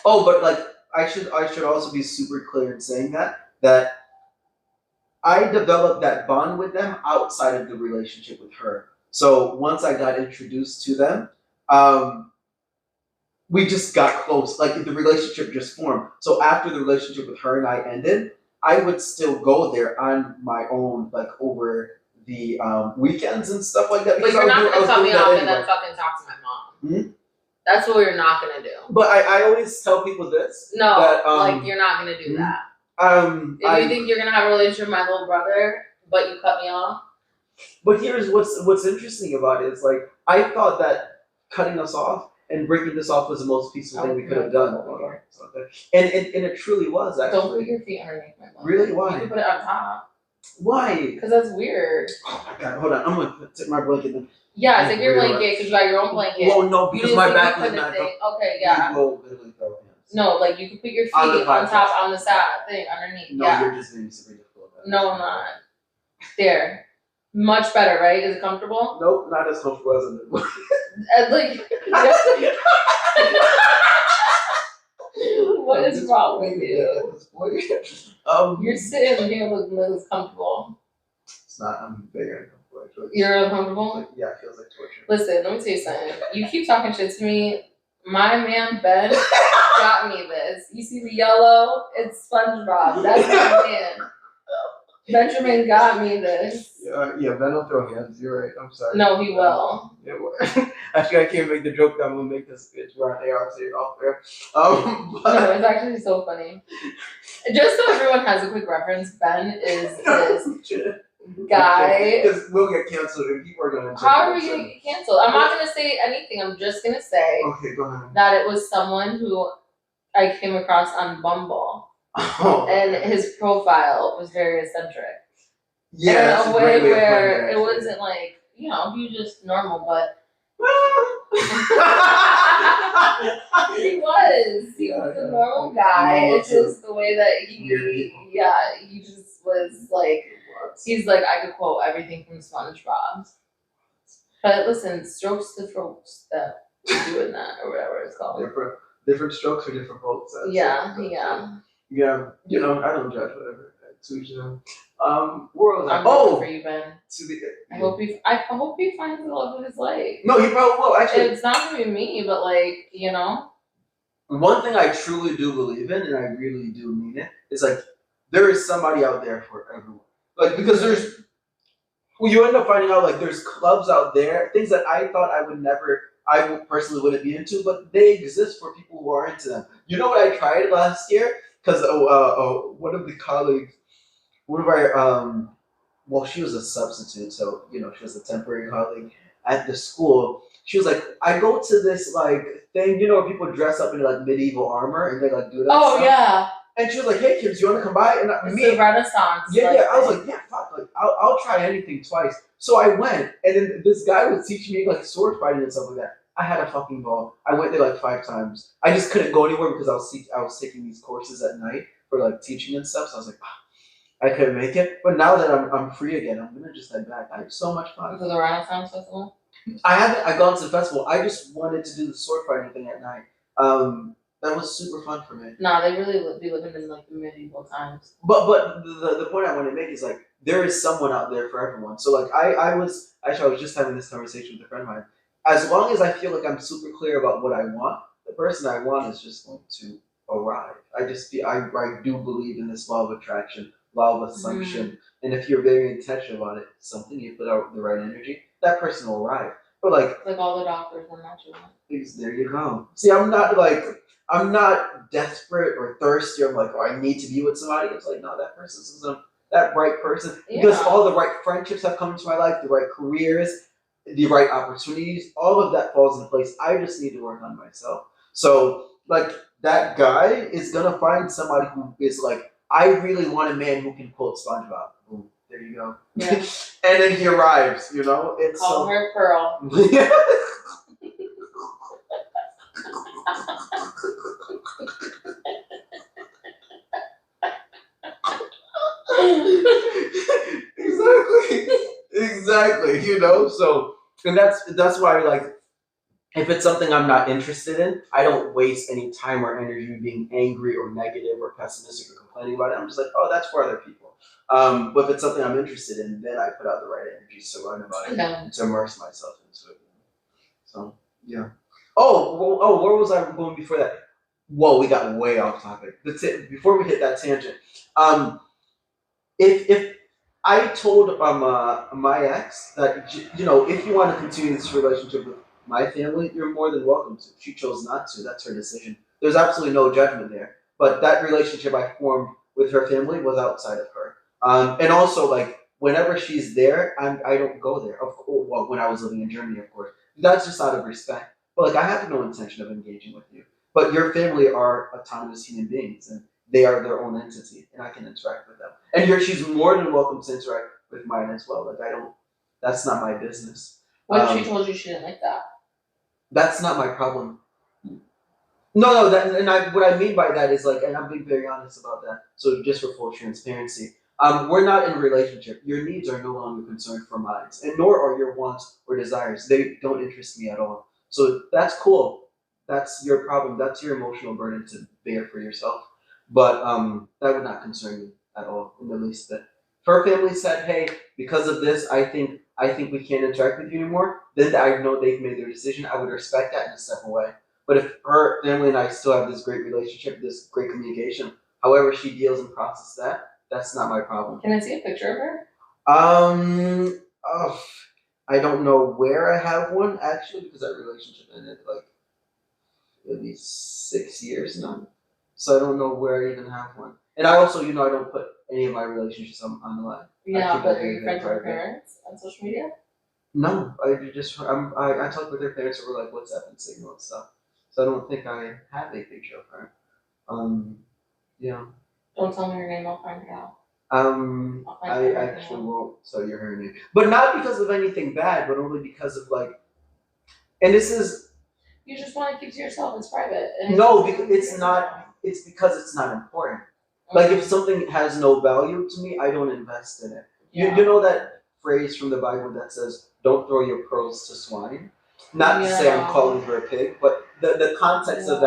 So, but like I should also be super clear in saying that I developed that bond with them outside of the relationship with her. So once I got introduced to them, we just got close. Like the relationship just formed. So after the relationship with her and I ended, I would still go there on my own, like over the weekends and stuff like that. But Because you're not I gonna was cut doing me that off anyway. and then fucking talk to my mom. Hmm? That's what you're not gonna do. But I always tell people this. No, that, like you're not gonna do that. I If you think you're gonna have a relationship with my little brother, but you cut me off, But here's what's interesting about it is like I thought that cutting us off and breaking this off was the most peaceful thing we could have done. And it truly was don't actually. put your feet underneath my blanket. Really? Why? You can put it on top. Why? Because that's weird. Oh my god, hold on. I'm gonna take my blanket then. Yeah, take your Really? blanket because you got your own blanket. Well, no, You because didn't my think back you was couldn't not think. Okay, yeah. We will literally throw hands. No, like you can put your feet On the on top podcast. on the side thing underneath. No, Yeah. you're just being super difficult. About it. No, I'm not. There. Much better, right? Is it comfortable? Nope, not as comfortable as it was. Like, what is wrong with you? You're sitting here looking this comfortable. It's not. I'm very uncomfortable actually. You're uncomfortable? Yeah, it feels like torture. Listen, let me tell you something. You keep talking shit to me. My man Ben got me this. You see the yellow? It's SpongeBob. That's my man. Benjamin got me this. Yeah, Ben will throw hands. You're right. I'm sorry. No, he will. Yeah, well, actually, I can't make the joke that I'm gonna make this bitch where I are say it off there. No, it's actually so funny. Just so everyone has a quick reference, Ben is this guy. Because we'll get canceled if people are gonna. How are we gonna get canceled? I'm not gonna say anything. I'm just gonna say Okay, go ahead. that it was someone who I came across on Bumble, Oh, and his profile was very eccentric. yeah, in that's a a way great way of where putting it wasn't like, you know, he was just normal, but he was a normal guy. It's just the way that he just was like, he's like, I could quote everything from SpongeBob. But listen, strokes to folks that doing that or whatever it's called. different strokes for different folks. Yeah. Yeah, you know, I don't judge whatever. To each their own. Where was I? I'm rooting for you, Ben. To the. I hope he finds the love of his life. No, he probably will. Actually, It's not gonna be me, but like, you know. one thing I truly do believe in, and I really do mean it, is like there is somebody out there for everyone. Like because there's, well, you end up finding out like there's clubs out there, things that I thought I personally wouldn't be into, but they exist for people who are into them. You know what I tried last year? Because one of the colleagues, one of our well, she was a substitute, so you know she was a temporary colleague at the school. She was like, I go to this like thing, you know, where people dress up in like medieval armor and they like do that. Oh stuff. yeah. And she was like, hey kids, you want to come by? And It's the Renaissance. yeah. I was like, yeah, fuck, like I'll try anything twice. So I went, and then this guy was teaching me like sword fighting and stuff like that. I had a fucking ball. I went there like 5 times. I just couldn't go anywhere because I was taking these courses at night for like teaching and stuff. So I was like, I couldn't make it. But now that I'm free again, I'm gonna just head back. I had so much fun. For the Renaissance Festival? I gone to the festival. I just wanted to do the sword fighting thing at night. That was super fun for me. Nah, they really be living in like the medieval times. But the point I want to make is like there is someone out there for everyone. So like I was just having this conversation with a friend of mine. As long as I feel like I'm super clear about what I want, the person I want is just going to arrive. I do believe in this law of attraction, law of assumption. And if you're very intentional about it, something you put out the right energy, that person will arrive. But like all the doctors on that show. there you go. See, I'm not desperate or thirsty. I'm like, oh, I need to be with somebody. It's like, no, that person's that right person. Because all the right friendships have come into my life, the right careers, the right opportunities, all of that falls into place. I just need to work on myself. So, like, that guy is gonna find somebody who is like, I really want a man who can quote SpongeBob. Boom, there you go. Yeah. And then he arrives, you know? It's Call her Pearl. Exactly. You know, so and that's why like if it's something I'm not interested in, I don't waste any time or energy being angry or negative or pessimistic or complaining about it. I'm just like, oh, that's for other people. But if it's something I'm interested in, then I put out the right energy to learn about it, to immerse myself into it. So yeah. Where was I going before that? Whoa, we got way off topic. Before we hit that tangent, um, if I told my ex that if you want to continue this relationship with my family, you're more than welcome to. She chose not to. That's her decision. There's absolutely no judgment there. But that relationship I formed with her family was outside of her. And also like whenever she's there, I don't go there. Of course, well, when I was living in Germany, of course, that's just out of respect. But like I have no intention of engaging with you. But your family are autonomous human beings, and they are their own entity, and I can interact with them. And she's more than welcome to interact with mine as well. Like I don't, that's not my business. What if she told you she didn't like that? That's not my problem. No, what I mean by that is like, and I'm being very honest about that. So just for full transparency, we're not in a relationship. Your needs are no longer concerned for mine, and nor are your wants or desires. They don't interest me at all. So that's cool. That's your problem. That's your emotional burden to bear for yourself. But that would not concern me at all in the least bit. If her family said, "Hey, because of this, I think we can't interact with you anymore," then I know they've made their decision. I would respect that and step away. But if her family and I still have this great relationship, this great communication, however she deals and processes that, that's not my problem. Can I see a picture of her? Oh, I don't know where I have one actually because that relationship ended like maybe 6 years now. So I don't know where I even have one. And I also, I don't put any of my relationships on the line. Yeah, but are you friends with her parents on social media? No, I talk with their parents over like WhatsApp and Signal and stuff. So I don't think I have a picture of her. Yeah. Don't tell me her name, I'll find it out. I actually won't tell you her name. But not because of anything bad, but only because of like, and this is. You just want to keep to yourself, it's private. No, because it's not, it's because it's not important. Like if something has no value to me, I don't invest in it. Yeah. You know that phrase from the Bible that says, "Don't throw your pearls to swine." Not to say I'm calling her a pig, but the context of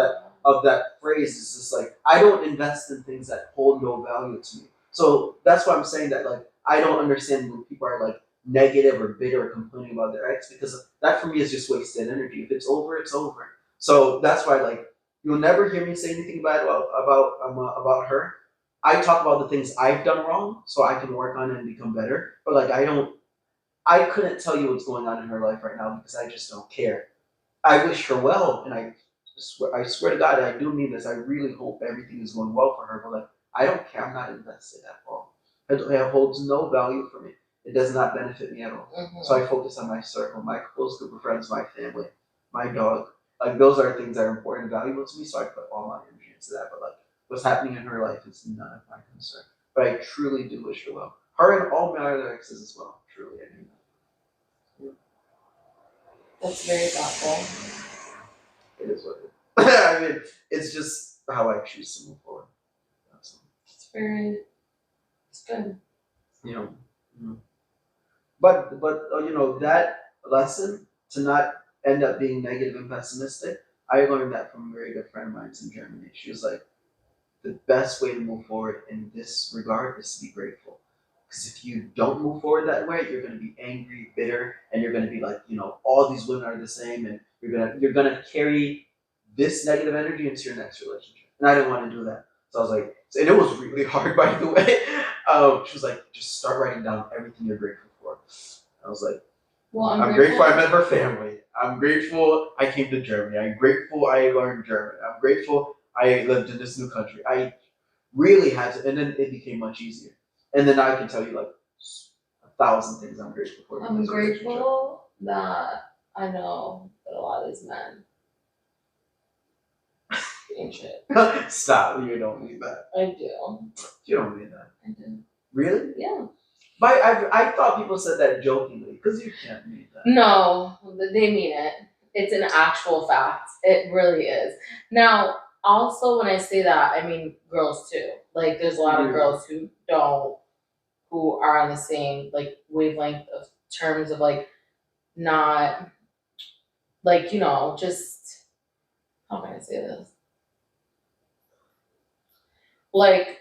that phrase is just like I don't invest in things that hold no value to me. So that's why I'm saying that like I don't understand when people are like negative or bitter or complaining about their ex because that for me is just wasted energy. If it's over, it's over. So that's why like you'll never hear me say anything bad about her. I talk about the things I've done wrong so I can work on it and become better. But like I couldn't tell you what's going on in her life right now because I just don't care. I wish her well, and I swear to God, I do mean this. I really hope everything is going well for her. But like, I don't care. I'm not invested at all. It holds no value for me. It does not benefit me at all. Mm-hmm. So I focus on my circle, my close group of friends, my family, my dog. Like those are things that are important and valuable to me. So I put all my energy into that. But like, what's happening in her life is none of my concern. But I truly do wish her well. Her and all my other exes as well. Truly, I mean that. That's very thoughtful. It is what it is. I mean, it's just how I choose to move forward. That's all. It's good. But that lesson to not end up being negative and pessimistic, I learned that from a very good friend of mine in Germany. She was like, the best way to move forward in this regard is to be grateful. Because if you don't move forward that way, you're going to be angry, bitter, and you're going to be like, all these women are the same, and you're gonna carry this negative energy into your next relationship. And I didn't want to do that, so I was like, and it was really hard, by the way. She was like, just start writing down everything you're grateful for. I was like, well, I'm grateful I met her family. I'm grateful I came to Germany. I'm grateful I learned German. I'm grateful I lived in this new country. I really had to, and then it became much easier. And then I can tell you like 1,000 things I'm grateful for. I'm grateful that I know that a lot of these men ain't shit. Stop! You don't mean that. I do. You don't mean that. I do. Really? Yeah. But I thought people said that jokingly because you can't mean that. No, they mean it. It's an actual fact. It really is. Now, also when I say that, I mean girls too. Like there's a lot of girls who are on the same like wavelength of terms of like not like, just how can I say this? Like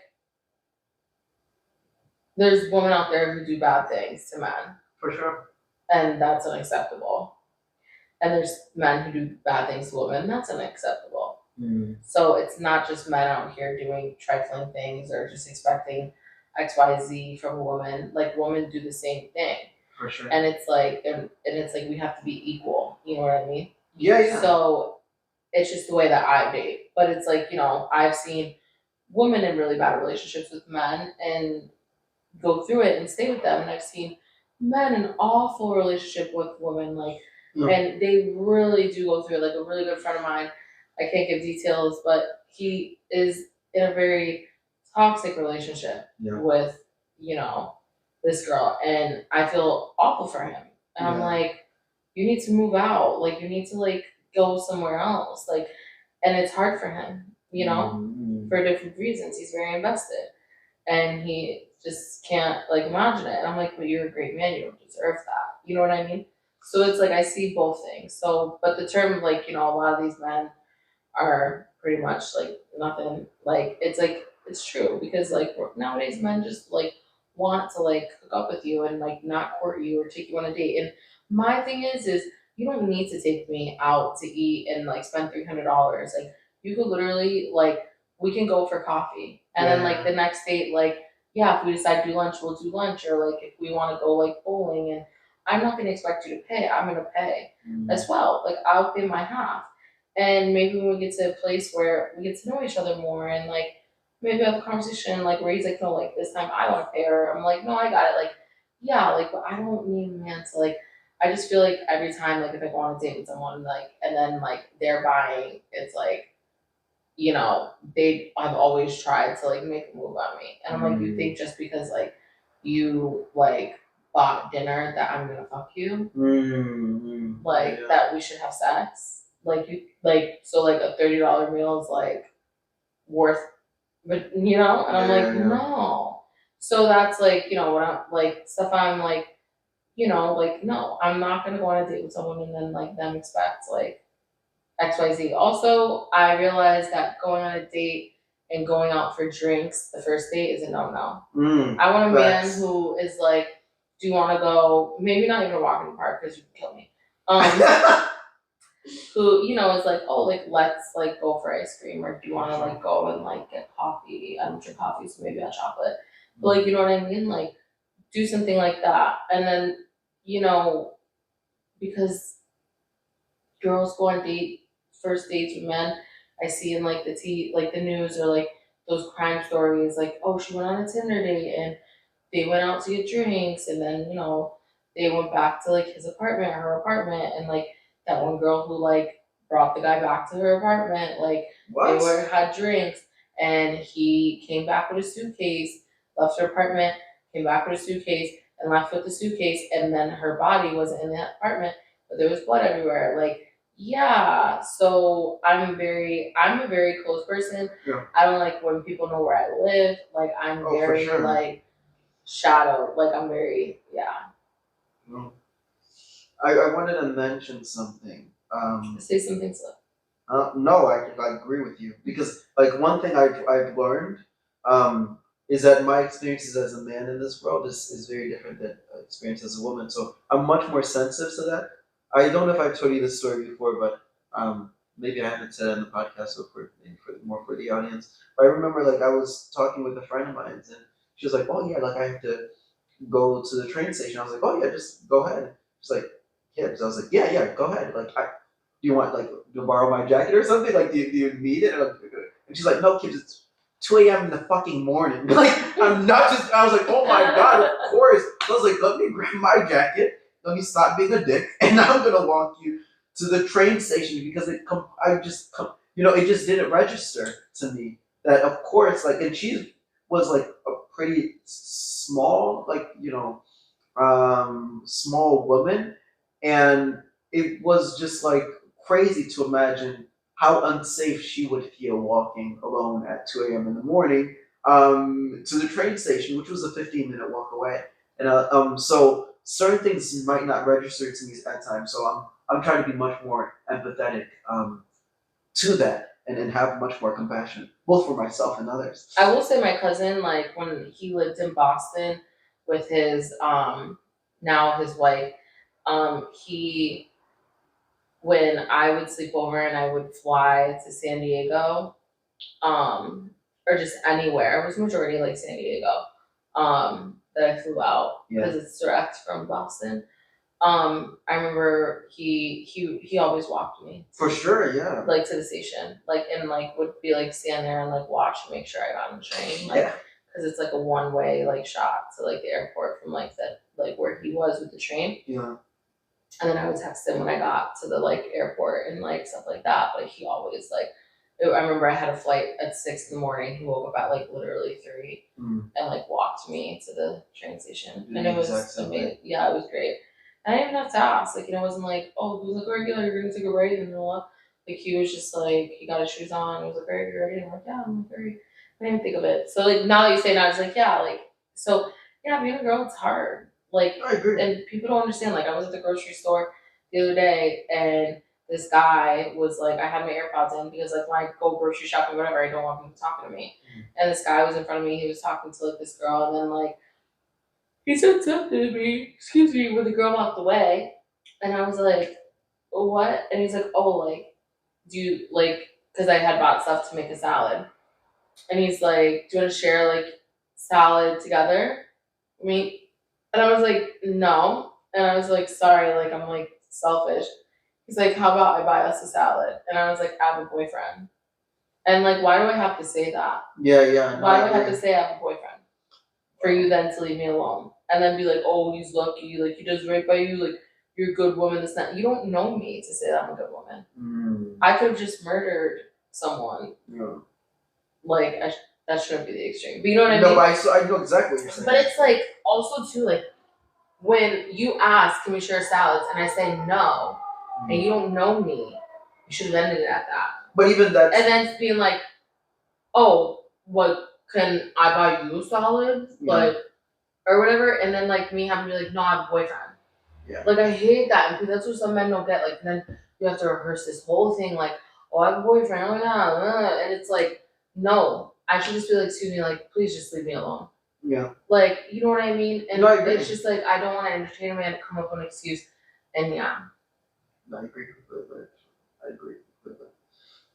there's women out there who do bad things to men. For sure. And that's unacceptable. and there's men who do bad things to women. That's unacceptable. Mm. So it's not just men out here doing trifling things or just expecting XYZ from a woman. Like women do the same thing. For sure. And it's like and it's like we have to be equal. You know what I mean? Yeah. So it's just the way that I date. But it's like, I've seen women in really bad relationships with men and go through it and stay with them. And I've seen men in awful relationship with women, like, and they really do go through it. Like a really good friend of mine, I can't give details, but he is in a very toxic relationship with, this girl. And I feel awful for him. And I'm like, you need to move out. Like, you need to, like, go somewhere else. Like, and it's hard for him, for different reasons. He's very invested. And he just can't, like, imagine it. And I'm like, but you're a great man. You don't deserve that. You know what I mean? So it's like I see both things. So, but the term, like, a lot of these men are pretty much like nothing. Like, it's like, it's true because, like, nowadays men just, like, want to, like, hook up with you and, like, not court you or take you on a date. And my thing is you don't need to take me out to eat and, like, spend $300. Like, you could literally, like, we can go for coffee. And then, like, the next date, like, yeah, if we decide to do lunch, we'll do lunch. Or, like, if we want to go, like, bowling, and I'm not going to expect you to pay. I'm going to pay as well. Like, I'll pay my half. And maybe when we get to a place where we get to know each other more and, like, maybe have a conversation, like, where he's like, no, like, this time I want to pay, or I'm like, no, I got it. Like, yeah, like, but I don't need a man to, like, I just feel like every time, like, if I go on a date with someone, like, and then, like, they're buying, it's like, I've always tried to, like, make a move on me. And I'm like, you think just because, like, you, like, bought dinner that I'm gonna fuck you? Like, that we should have sex? Like, so, like, a $30 meal is, like, worth, but, and I'm like, no. So that's, like, what I'm, like, stuff I'm, like, like, no, I'm not gonna go on a date with someone and then, like, them expect, like, XYZ. Also, I realized that going on a date and going out for drinks the first date is a no-no. I want a man who is like, do you want to go, maybe not even a walk in the park because you can kill me. Who, is like, oh, like, let's, like, go for ice cream, or do you want to, like, go and, like, get coffee? I don't drink coffee, so maybe a chocolate. But, like, you know what I mean? Like, do something like that. And then, because girls go on first dates with men, I see in, like, the news, or, like, those crime stories, like, oh, she went on a Tinder date and they went out to get drinks, and then, they went back to, like, his apartment, her apartment, and, like, that one girl who, like, brought the guy back to her apartment, like, they had drinks, and he came back with a suitcase, left her apartment, came back with a suitcase, and left with the suitcase, and then her body wasn't in that apartment, but there was blood everywhere. Like, yeah, so I'm a very close person. Yeah. I don't like when people know where I live. Like, I'm very, like, shadowed. Like, I'm very, No. I wanted to mention something. Say something, Slip. No, I agree with you, because, like, one thing I've learned is that my experiences as a man in this world is very different than experience as a woman. So I'm much more sensitive to that. I don't know if I've told you this story before, but maybe I haven't said it on the podcast, so more for the audience. But I remember, like, I was talking with a friend of mine, and she was like, "Oh yeah, like, I have to go to the train station." I was like, "Oh yeah, just go ahead." She's like, "Yeah," so I was like, "Yeah, go ahead. Like, do you want, like, to borrow my jacket or something? Like, do you need it?" And she's like, "No, kids, it's 2 a.m. in the fucking morning." Like, I'm not just. I was like, "Oh my god, of course." So I was like, "Let me grab my jacket. Let me stop being a dick, and I'm gonna walk you to the train station," because it just didn't register to me that, of course, like, and she was, like, a pretty small, like, small woman, and it was just, like, crazy to imagine how unsafe she would feel walking alone at 2 a.m. in the morning to the train station, which was a 15-minute walk away, and so certain things might not register to me at times. So I'm trying to be much more empathetic to that, and have much more compassion, both for myself and others. I will say my cousin, like, when he lived in Boston with his now his wife, he when I would sleep over and I would fly to San Diego, or just anywhere. It was majority like San Diego, that I flew out because it's direct from Boston. I remember he always walked me For sure, yeah. like to the station, like and like would be like stand there and like watch to make sure I got on the train, like Yeah. because it's like a one way like shot to like the airport from like that like where he was with the train. Yeah. And then I would text him when I got to the like airport and like stuff like that. But he always like, I remember I had a flight at 6 in the morning. He woke up at like literally 3 Mm. and like walked me to the train station, Did and the it was exact same way. amazing. Yeah, it was great. And I didn't even have to ask. Like, it wasn't like, oh, he was like, all right, yeah, you're gonna take a break, and you know what? Like, he was just like, he got his shoes on. He was like, all right, you ready? I'm like, yeah, I'm like, ready. I didn't even think of it. So like now that you say that, I was like, yeah, like so yeah, being a girl, it's hard. Like, I agree. and people don't understand. Like, I was at the grocery store the other day, and this guy was like, I had my AirPods in because like when I go grocery shopping, whatever, I don't want people talking to me. And this guy was in front of me. He was talking to like this girl, and then like he said something to me, excuse me, when the girl walked away, and I was like, oh, what? And he's like, oh, like, do you like? Because I had bought stuff to make a salad, and he's like, do you want to share like salad together? I mean, and I was like, no. And I was like, sorry, like, I'm like selfish. He's like, how about I buy us a salad? And I was like, I have a boyfriend. And like, why do I have to say that? Yeah, yeah. No, Why do I have agree. to say I have a boyfriend? For you then to leave me alone. And then be like, oh, he's lucky, like, he does right by you, like, you're a good woman, this, that. You don't know me to say that I'm a good woman. Mm. I could have just murdered someone. Yeah. Like, that shouldn't be the extreme. But you know what I No, mean? but I know exactly what you're saying. But it's like also too like when you ask, can we share salads, and I say no, and you don't know me, you should have ended it at that. But even that. And then being like, oh, what can I buy you salads, like, or whatever, and then like me having to be like, no, I have a boyfriend. Yeah. Like I hate that because that's what some men don't get. Like then you have to rehearse this whole thing, like, oh, I have a boyfriend, oh yeah, and it's like, no, I should just be like, excuse me, like, please just leave me alone. Yeah. Like, you know what I mean? And No, I agree. it's just like I don't want to entertain a man to come up with an excuse. And yeah. No, I agree completely. I agree completely.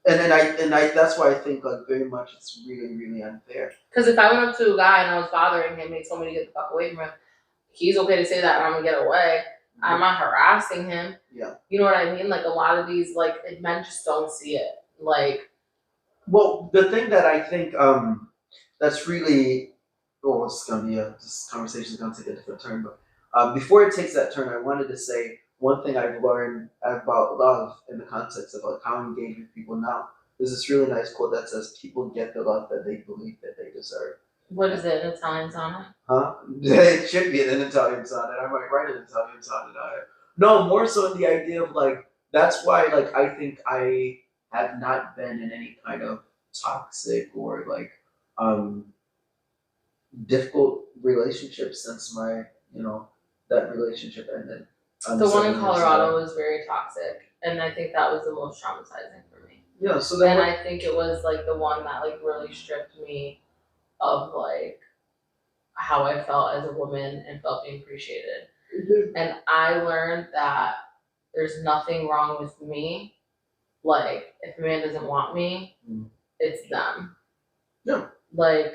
And I that's why I think like very much it's really, really unfair. Because if I went up to a guy and I was bothering him and he told me to get the fuck away from him, he's okay to say that and I'm gonna get away. I'm not harassing him. Yeah. You know what I mean? Like a lot of these like men just don't see it. Like, well, the thing that I think that's really it's gonna be this conversation is gonna take a different turn, but before it takes that turn, I wanted to say one thing I've learned about love in the context of like how I engage with people now. There's this really nice quote that says people get the love that they believe that they deserve. what is it? An Italian sonnet? Huh? It should be an Italian sonnet. I might write an Italian sonnet on it. No, more so in the idea of like that's why like I think I have not been in any kind of toxic or like difficult relationship since my that relationship ended. The one 7 in years Colorado ago. was very toxic, and I think that was the most traumatizing for me. Yeah, so then And I think it was like the one that like really stripped me of like how I felt as a woman and felt being appreciated. And I learned that there's nothing wrong with me. Like if a man doesn't want me, it's them. Yeah. Like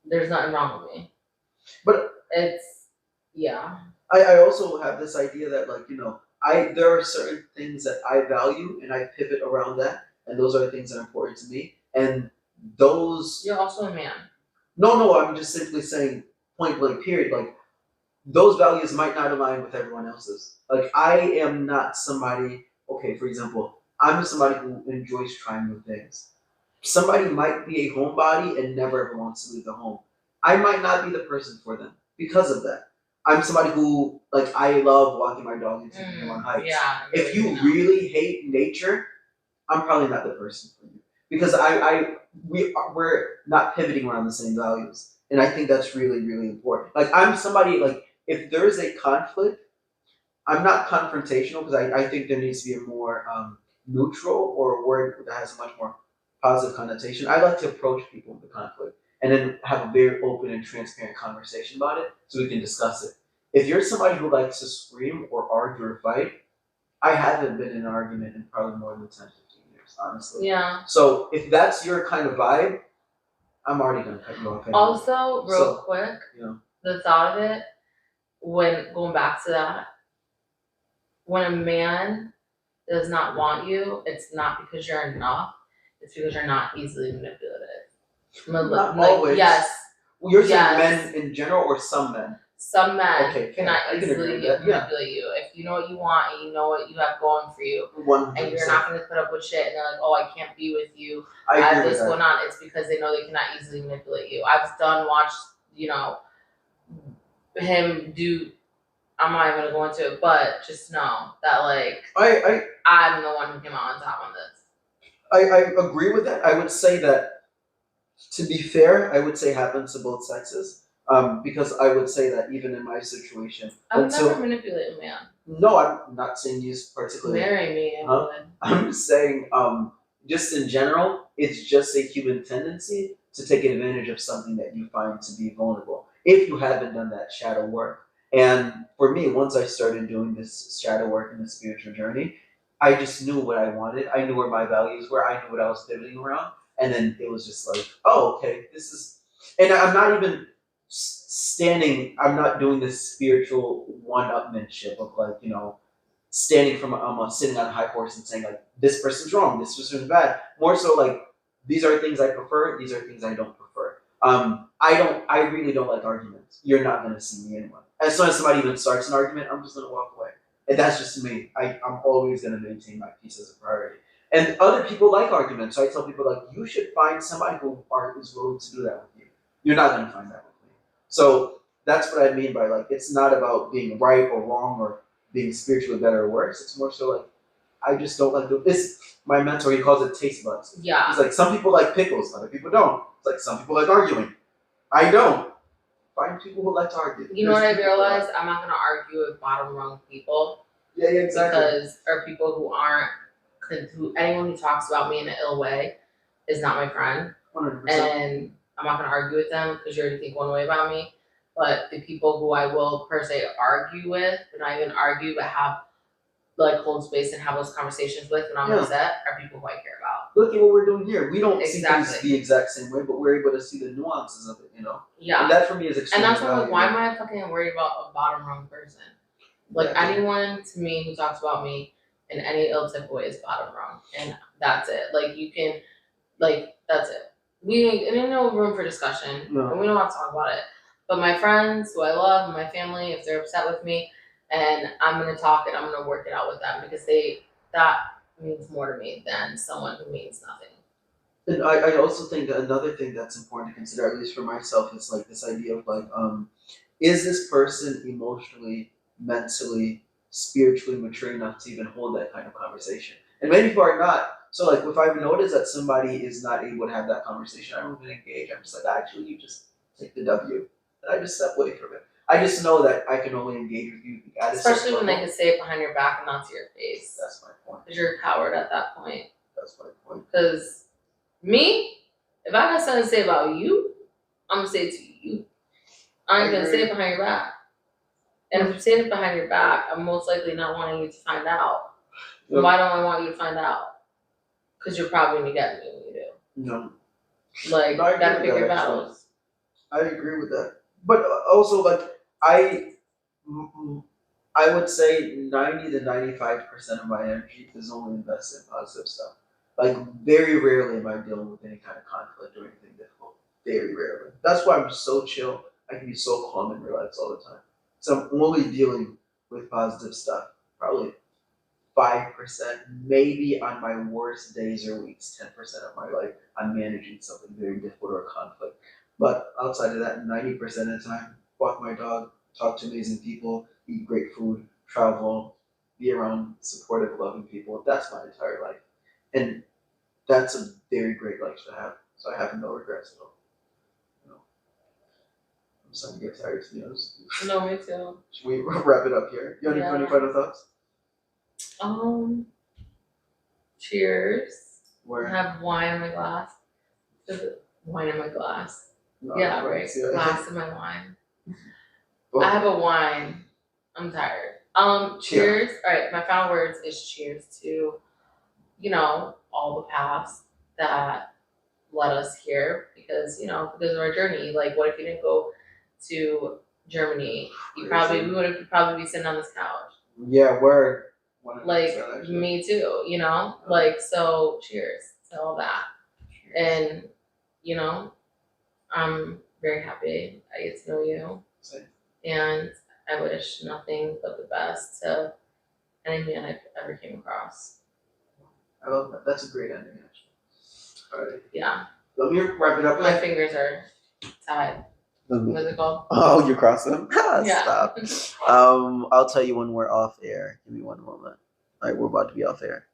there's nothing wrong with me. But it's yeah. I also have this idea that like there are certain things that I value and I pivot around that, and those are the things that are important to me. And those You're also a man. no, I'm just simply saying point blank period. Like those values might not align with everyone else's. Like I am not somebody. Okay, for example, I'm somebody who enjoys trying new things. Somebody might be a homebody and never ever wants to leave the home. I might not be the person for them because of that. I'm somebody who like I love walking my dog and taking him on hikes. Yeah. If you really hate nature, I'm probably not the person for you because we're not pivoting around the same values, and I think that's really, really important. Like I'm somebody like if there's a conflict, I'm not confrontational because I think there needs to be a more neutral or a word that has a much more positive connotation. I like to approach people with the conflict and then have a very open and transparent conversation about it so we can discuss it. If you're somebody who likes to scream or argue or fight, I haven't been in an argument in probably more than 10, 15 years, honestly. Yeah. So if that's your kind of vibe, I'm already gonna cut you off. Anyway. Also, real So, quick, you know, the thought of it, when going back to that, when a man does not want you, it's not because you're enough, it's because you're not easily manipulative. Not Like, always. yes, you're saying yes. men in general or some men? Some men Okay, cannot I can agree easily with that, yeah. manipulate you. If you know what you want and you know what you have going for you, 100%. and you're not going to put up with shit, and they're like, "Oh, I can't be with you. I I have agree this with going that. on." It's because they know they cannot easily manipulate you. I've watched, you know, him do. I'm not even gonna go into it, but just know that like I'm the one who came out on top on this. I agree with that. I would say that, to be fair, I would say happens to both sexes. Because I would say that even in my situation, I would never manipulate a man. No, I'm not saying you particularly. Marry me, Huh? I'm saying, just in general, it's just a human tendency to take advantage of something that you find to be vulnerable. If you haven't done that shadow work, and for me, once I started doing this shadow work in the spiritual journey, I just knew what I wanted. I knew where my values were. I knew what I was pivoting around, and then it was just like, oh, okay, this is. And I'm not even standing. I'm not doing this spiritual one-upmanship of like, standing from sitting on a high horse and saying like, this person's wrong, this person's bad. More so like, these are things I prefer, these are things I don't prefer. I really don't like arguments. You're not gonna see me anyway. As soon as somebody even starts an argument, I'm just gonna walk away. And that's just me. I'm always gonna maintain my peace as a priority. And other people like arguments, so I tell people like, you should find somebody who is willing to do that with you. You're not gonna find that with me. So that's what I mean by like, it's not about being right or wrong or being spiritually better or worse. It's more so like, I just don't like this. My mentor, he calls it taste buds. Yeah. He's like, some people like pickles, other people don't. It's like, some people like arguing. I don't. Find people who like to argue. You know what I realized? I'm not gonna argue with bottom rung people. Yeah, exactly. Or people who aren't, anyone who talks about me in an ill way is not my friend. 100%. And I'm not gonna argue with them because you already think one way about me. But the people who I will per se argue with, but not even argue, but have like hold space and have those conversations with when I'm upset, are people who I care about. Look at what we're doing here. We don't see Exactly. things the exact same way, but we're able to see the nuances of it, Yeah. And that for me is extremely And that's why I'm like, valuable. why am I fucking worried about a bottom rung person? Like anyone to me who talks about me in any ill type of way is bottom rung. And that's it. Like you can that's it. There's no room for discussion. No. And we don't have to talk about it. But my friends who I love, my family, if they're upset with me, and I'm gonna talk and I'm gonna work it out with them because that means more to me than someone who means nothing. And I also think that another thing that's important to consider, at least for myself, is like this idea of like, is this person emotionally, mentally, spiritually mature enough to even hold that kind of conversation? And many people are not. So like, if I've noticed that somebody is not able to have that conversation, I don't even engage. I'm just like, actually, you just take the W. And I just step away from it. I just know that I can only engage with you at a certain Especially when they level. can say it behind your back and not to your face. That's my point. Because you're a coward at that point. That's my point. Because me, if I got something to say about you, I'm gonna say it to you. I ain't gonna say it behind your back. And if I'm saying it behind your back, I'm most likely not wanting you to find out. Yep. Why don't I want you to find out? Because you're probably gonna get me when you do. No. Like, No, I you gotta agree pick with your that, actually. battles. I agree with that. But also, like, I would say 90 to 95% of my energy is only invested in positive stuff. Like, very rarely am I dealing with any kind of conflict or anything difficult. Very rarely. That's why I'm so chill. I can be so calm and relaxed all the time. So I'm only dealing with positive stuff. Probably 5%, maybe on my worst days or weeks, 10% of my life, I'm managing something very difficult or a conflict. But outside of that, 90% of the time, walk my dog, talk to amazing people, eat great food, travel, be around supportive, loving people. That's my entire life. And that's a very great life to have. So I have no regrets at all. I'm starting to get tired, to be honest. No, me too. Should we wrap it up here? You have any final thoughts? Cheers. Where? I have wine in my glass. Is it wine in my glass? No, Yeah, right. yeah. Glass in my wine. Well, I have a wine. I'm tired. Cheers. All right, my final words is cheers to, all the paths that led us here because, because of our journey. Like, what if you didn't go to Germany? We would probably be sitting on this couch. Yeah, word. 100%, Like, actually. me too, Like, so cheers to all that. And, I'm very happy I get to know you. Same. And I wish nothing but the best to any man I've ever came across. I love that. That's a great ending, actually. All right. Yeah. Let me wrap it up. My fingers are tied. What's it called? Oh, you cross them? Yeah. Stop. I'll tell you when we're off air. Give me one moment. All right, we're about to be off air.